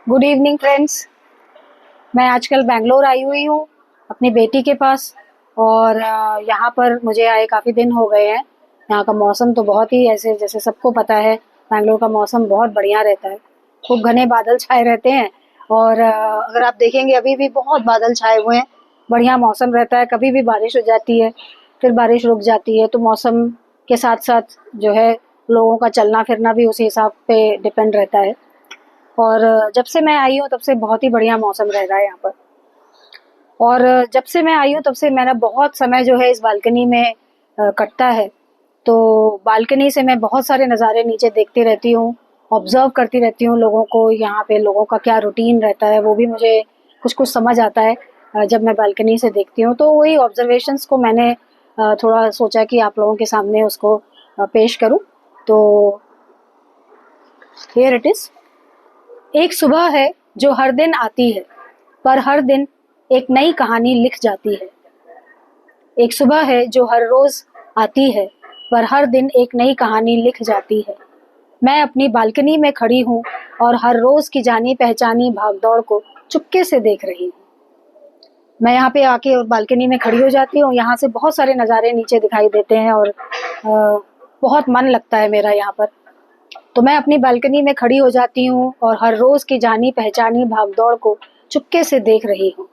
Good evening friends. मैं आजकल बैंगलोर आई हुई हूँ अपनी बेटी के पास। और यहाँ पर मुझे आए काफ़ी दिन हो गए हैं। यहाँ का मौसम तो बहुत ही ऐसे जैसे सबको पता है, बैंगलोर का मौसम बहुत बढ़िया रहता है। खूब घने बादल छाए रहते हैं। और अगर आप देखेंगे अभी भी बहुत बादल छाए हुए हैं। बढ़िया मौसम रहता है, कभी भी बारिश हो जाती है, फिर बारिश रुक जाती है। तो मौसम के साथ साथ जो है लोगों का चलना फिरना भी उसी हिसाब पे डिपेंड रहता है। और जब से मैं आई हूँ तब से बहुत ही बढ़िया मौसम रह रहा है यहाँ पर। और जब से मैं आई हूँ तब से मेरा बहुत समय जो है इस बालकनी में कटता है। तो बालकनी से मैं बहुत सारे नज़ारे नीचे देखती रहती हूँ, ऑब्जर्व करती रहती हूँ लोगों को। यहाँ पे लोगों का क्या रूटीन रहता है वो भी मुझे कुछ कुछ समझ आता है जब मैं बालकनी से देखती हूँ। तो वही ऑब्जर्वेशंस को मैंने थोड़ा सोचा कि आप लोगों के सामने उसको पेश करूँ। तो हियर इट इज़। एक सुबह है जो हर दिन आती है, पर हर दिन एक नई कहानी लिख जाती है। एक सुबह है जो हर रोज आती है, पर हर दिन एक नई कहानी लिख जाती है। मैं अपनी बालकनी में खड़ी हूँ और हर रोज की जानी पहचानी भागदौड़ को चुपके से देख रही हूँ। मैं यहाँ पे आके और बालकनी में खड़ी हो जाती हूँ। यहाँ से बहुत सारे नज़ारे नीचे दिखाई देते हैं और बहुत मन लगता है मेरा यहाँ पर। तो मैं अपनी बालकनी में खड़ी हो जाती हूँ और हर रोज की जानी पहचानी भागदौड़ को चुपके से देख रही हूँ।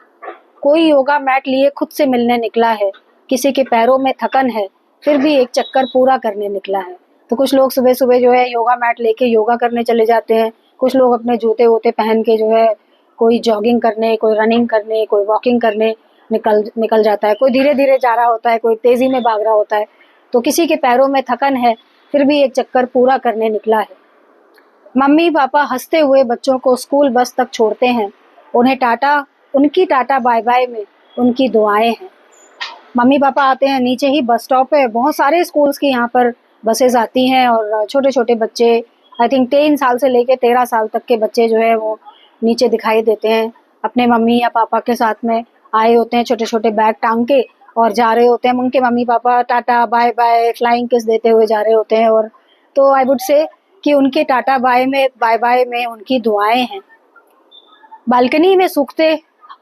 कोई योगा मैट लिए खुद से मिलने निकला है, किसी के पैरों में थकन है, फिर भी एक चक्कर पूरा करने निकला है। तो कुछ लोग सुबह सुबह जो है योगा मैट लेके योगा करने चले जाते हैं। कुछ लोग अपने जूते वूते पहन के जो है कोई जॉगिंग करने, कोई रनिंग करने, कोई वॉकिंग करने निकल जाता है। कोई धीरे धीरे जा रहा होता है, कोई तेजी में भाग रहा होता है। तो किसी के पैरों में थकन है, फिर भी एक चक्कर पूरा करने निकला है। मम्मी पापा हंसते हुए बच्चों को स्कूल बस तक छोड़ते हैं। उन्हें टाटा उनकी टाटा बाय बाय में उनकी दुआएं हैं। मम्मी पापा आते हैं, नीचे ही बस स्टॉप है। बहुत सारे स्कूल्स की यहाँ पर बसेस आती हैं और छोटे छोटे बच्चे, आई थिंक 3 साल से लेके 13 साल तक के बच्चे जो है वो नीचे दिखाई देते हैं। अपने मम्मी या पापा के साथ में आए होते हैं, छोटे छोटे बैग टांग के, और जा रहे होते हैं। उनके mummy papa tata bye bye flying kiss देते हुए जा रहे होते हैं। और तो आई वुड से कि उनके टाटा बाय बाय में उनकी दुआएं हैं। बालकनी में सूखते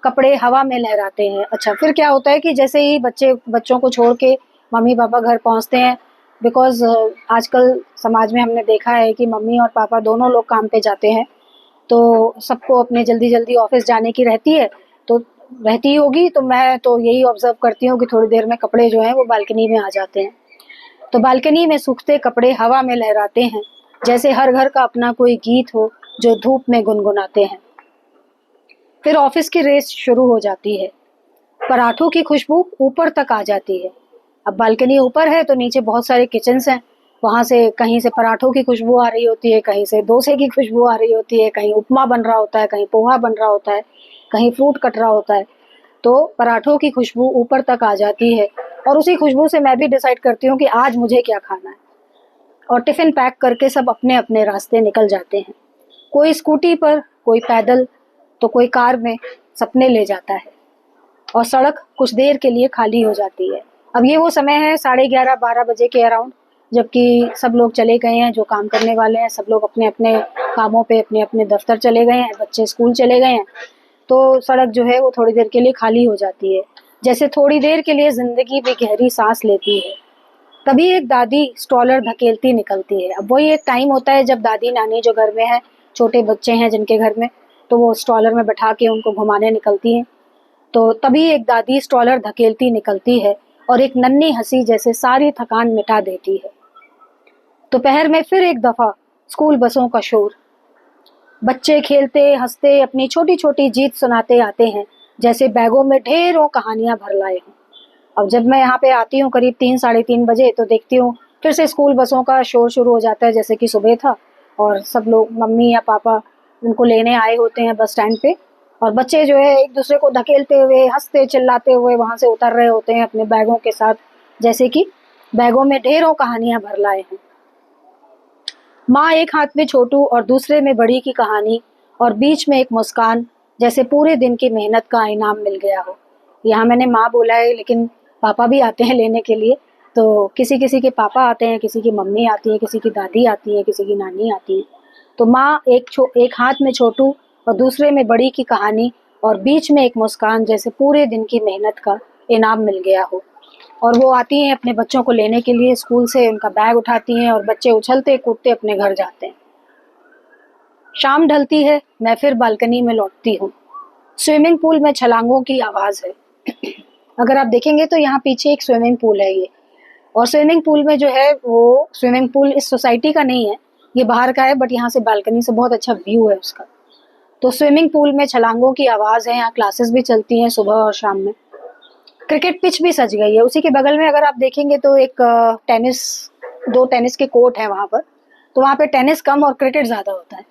कपड़े हवा में लहराते हैं। अच्छा, फिर क्या होता है कि जैसे ही बच्चों को छोड़ के मम्मी पापा घर पहुंचते हैं, बिकॉज आजकल समाज में हमने देखा है कि मम्मी और पापा दोनों लोग काम पे जाते हैं। तो सबको अपने जल्दी जल्दी ऑफिस जाने की रहती है। तो रहती ही होगी, तो मैं तो यही ऑब्जर्व करती हूँ कि थोड़ी देर में कपड़े जो हैं वो बालकनी में आ जाते हैं। तो बालकनी में सूखते कपड़े हवा में लहराते हैं, जैसे हर घर का अपना कोई गीत हो जो धूप में गुनगुनाते हैं। फिर ऑफिस की रेस शुरू हो जाती है। पराठों की खुशबू ऊपर तक आ जाती है। अब बालकनी ऊपर है तो नीचे बहुत सारे किचन्स हैं। वहां से कहीं से पराठों की खुशबू आ रही होती है, कहीं से डोसे की खुशबू आ रही होती है, कहीं उपमा बन रहा होता है, कहीं पोहा बन रहा होता है, कहीं फ्रूट कट रहा होता है। तो पराठों की खुशबू ऊपर तक आ जाती है और उसी खुशबू से मैं भी डिसाइड करती हूँ कि आज मुझे क्या खाना है। और टिफिन पैक करके सब अपने अपने रास्ते निकल जाते हैं। कोई स्कूटी पर, कोई पैदल, तो कोई कार में सपने ले जाता है। और सड़क कुछ देर के लिए खाली हो जाती है। अब ये वो समय है 11:30-12 बजे के अराउंड, जबकि सब लोग चले गए हैं, जो काम करने वाले हैं सब लोग अपने अपने कामों पे अपने अपने दफ्तर चले गए हैं, बच्चे स्कूल चले गए हैं। तो सड़क जो है वो थोड़ी देर के लिए खाली हो जाती है, जैसे थोड़ी देर के लिए जिंदगी भी गहरी सांस लेती है। तभी एक दादी स्ट्रॉलर धकेलती निकलती है। अब वही एक टाइम होता है जब दादी नानी जो घर में है, छोटे बच्चे हैं जिनके घर में, तो वो स्ट्रॉलर में बैठा के उनको घुमाने निकलती हैं। तो तभी एक दादी स्ट्रॉलर धकेलती निकलती है और एक नन्ही हंसी जैसे सारी थकान मिटा देती है। दोपहर में फिर एक दफा स्कूल बसों का शोर। बच्चे खेलते हंसते अपनी छोटी छोटी जीत सुनाते आते हैं, जैसे बैगों में ढेरों कहानियां भर लाए हों। अब जब मैं यहाँ पे आती हूँ करीब 3-3:30 बजे, तो देखती हूँ फिर से स्कूल बसों का शोर शुरू हो जाता है, जैसे कि सुबह था। और सब लोग, मम्मी या पापा, उनको लेने आए होते हैं बस स्टैंड पे। और बच्चे जो है एक दूसरे को धकेलते हुए, हंसते चिल्लाते हुए वहां से उतर रहे होते हैं अपने बैगों के साथ, जैसे कि बैगों में ढेरों कहानियां भर लाए हैं। माँ एक हाथ में छोटू और दूसरे में बड़ी की कहानी, और बीच में एक मुस्कान, जैसे पूरे दिन की मेहनत का इनाम मिल गया हो। यहाँ मैंने माँ बोला है, लेकिन पापा भी आते हैं लेने के लिए। तो किसी किसी के पापा आते हैं, किसी की मम्मी आती है, किसी की दादी आती है, किसी की नानी आती है। तो माँ एक हाथ में छोटू और दूसरे में बड़ी की कहानी और बीच में एक मुस्कान, जैसे पूरे दिन की मेहनत का इनाम मिल गया हो। और वो आती हैं अपने बच्चों को लेने के लिए स्कूल से, उनका बैग उठाती हैं और बच्चे उछलते कूदते अपने घर जाते हैं। शाम ढलती है, मैं फिर बालकनी में लौटती हूँ। स्विमिंग पूल में छलांगों की आवाज़ है। अगर आप देखेंगे तो यहाँ पीछे एक स्विमिंग पूल है ये, और स्विमिंग पूल में जो है वो स्विमिंग पूल इस सोसाइटी का नहीं है, ये बाहर का है, बट यहाँ से बालकनी से बहुत अच्छा व्यू है उसका। तो स्विमिंग पूल में छलांगों की आवाज़ है, यहाँ क्लासेस भी चलती हैं सुबह और शाम में। क्रिकेट पिच भी सज गई है, उसी के बगल में अगर आप देखेंगे तो एक दो टेनिस के कोर्ट हैं वहाँ पर, तो वहाँ पे टेनिस कम और क्रिकेट ज़्यादा होता है।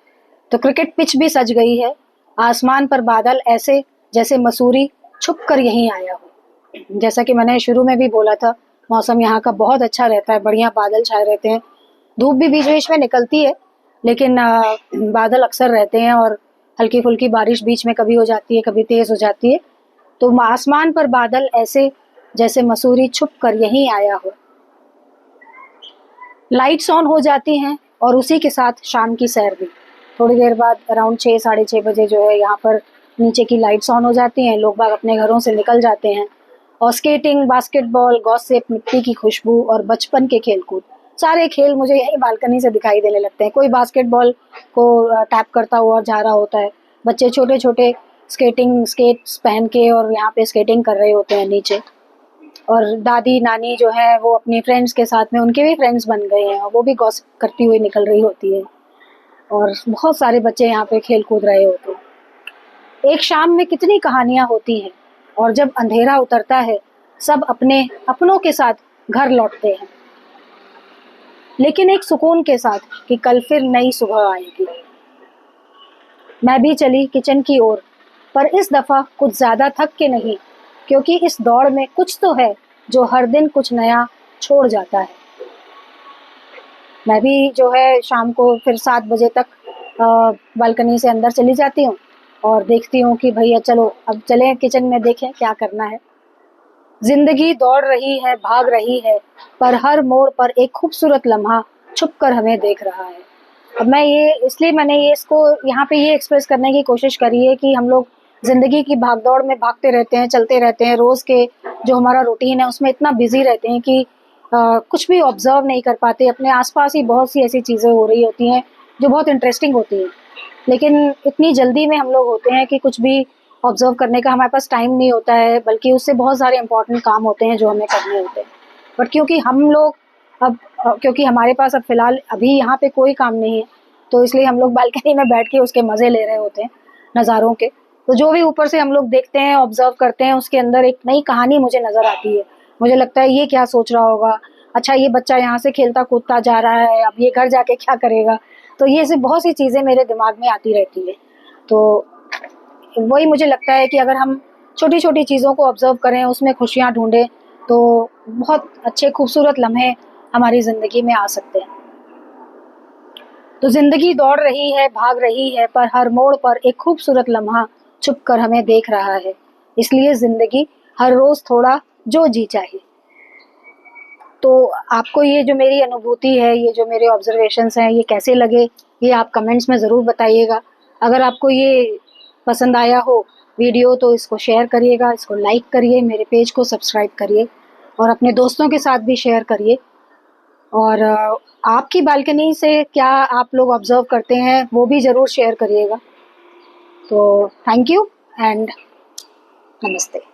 तो क्रिकेट पिच भी सज गई है। आसमान पर बादल ऐसे जैसे मसूरी छुप कर यहीं आया हो। जैसा कि मैंने शुरू में भी बोला था, मौसम यहाँ का बहुत अच्छा रहता है, बढ़िया बादल छाए रहते हैं। धूप भी बीच बीच में निकलती है, लेकिन बादल अक्सर रहते हैं और हल्की फुल्की बारिश बीच में कभी हो जाती है, कभी तेज हो जाती है। तो आसमान पर बादल ऐसे जैसे मसूरी छुप कर यहीं आया हो। लाइट्स ऑन हो जाती हैं और उसी के साथ शाम की सैर भी। थोड़ी देर बाद अराउंड 6 साढ़े 6 बजे जो है यहाँ पर नीचे की लाइट्स ऑन हो जाती हैं, लोग बाग अपने घरों से निकल जाते हैं और स्केटिंग, बास्केटबॉल, गॉसिप, मिट्टी की खुशबू और बचपन के खेलकूद, सारे खेल मुझे यही बालकनी से दिखाई देने लगते हैं। कोई बास्केटबॉल को टैप करता हुआ जा रहा होता है, बच्चे छोटे छोटे स्केट्स पहन के और यहाँ पे स्केटिंग कर रहे होते हैं नीचे, और दादी नानी जो है वो अपनी फ्रेंड्स के साथ में, उनके भी फ्रेंड्स बन गए हैं और वो भी गॉसिप करती हुई निकल रही होती है, और बहुत सारे बच्चे यहाँ पे खेल कूद रहे होते हैं। एक शाम में कितनी कहानियाँ होती हैं, और जब अंधेरा उतरता है सब अपने अपनों के साथ घर लौटते हैं, लेकिन एक सुकून के साथ कि कल फिर नई सुबह आएगी। मैं भी चली किचन की ओर, पर इस दफ़ा कुछ ज़्यादा थक के नहीं, क्योंकि इस दौड़ में कुछ तो है जो हर दिन कुछ नया छोड़ जाता है। मैं भी जो है शाम को फिर 7 बजे तक बालकनी से अंदर चली जाती हूँ और देखती हूँ कि भैया चलो अब चलें किचन में, देखें क्या करना है। जिंदगी दौड़ रही है, भाग रही है, पर हर मोड़ पर एक खूबसूरत लम्हा छुप कर हमें देख रहा है। अब मैंने ये इसको यहाँ पे ये एक्सप्रेस करने की कोशिश करी है कि हम लोग ज़िंदगी की भागदौड़ में भागते रहते हैं, चलते रहते हैं, रोज़ के जो हमारा रूटीन है उसमें इतना बिजी रहते हैं कि कुछ भी ऑब्जर्व नहीं कर पाते। अपने आसपास ही बहुत सी ऐसी चीज़ें हो रही होती हैं जो बहुत इंटरेस्टिंग होती हैं, लेकिन इतनी जल्दी में हम लोग होते हैं कि कुछ भी ऑब्जर्व करने का हमारे पास टाइम नहीं होता है, बल्कि उससे बहुत सारे इंपॉर्टेंट काम होते हैं जो हमें करने होते हैं। बट क्योंकि हम लोग क्योंकि हमारे पास अब फ़िलहाल अभी यहाँ पे कोई काम नहीं है, तो इसलिए हम लोग बालकनी में बैठ के उसके मज़े ले रहे होते हैं, नज़ारों के। तो जो भी ऊपर से हम लोग देखते हैं, ऑब्जर्व करते हैं, उसके अंदर एक नई कहानी मुझे नज़र आती है। मुझे लगता है ये क्या सोच रहा होगा, अच्छा ये बच्चा यहाँ से खेलता कूदता जा रहा है, अब ये घर जाके क्या करेगा। तो ये ऐसी बहुत सी चीज़ें मेरे दिमाग में आती रहती है। तो वही मुझे लगता है कि अगर हम छोटी छोटी चीज़ों को ऑब्जर्व करें, उसमें खुशियाँ ढूंढें, तो बहुत अच्छे खूबसूरत लम्हे हमारी ज़िंदगी में आ सकते हैं। तो ज़िंदगी दौड़ रही है, भाग रही है, पर हर मोड़ पर एक खूबसूरत लम्हा छुप कर हमें देख रहा है। इसलिए ज़िंदगी हर रोज़ थोड़ा जो जी चाहे। तो आपको ये जो मेरी अनुभूति है, ये जो मेरे ऑब्जर्वेशंस हैं, ये कैसे लगे, ये आप कमेंट्स में ज़रूर बताइएगा। अगर आपको ये पसंद आया हो वीडियो तो इसको शेयर करिएगा, इसको लाइक करिए, मेरे पेज को सब्सक्राइब करिए और अपने दोस्तों के साथ भी शेयर करिए। और आपकी बालकनी से क्या आप लोग ऑब्जर्व करते हैं वो भी ज़रूर शेयर करिएगा। तो थैंक यू एंड नमस्ते।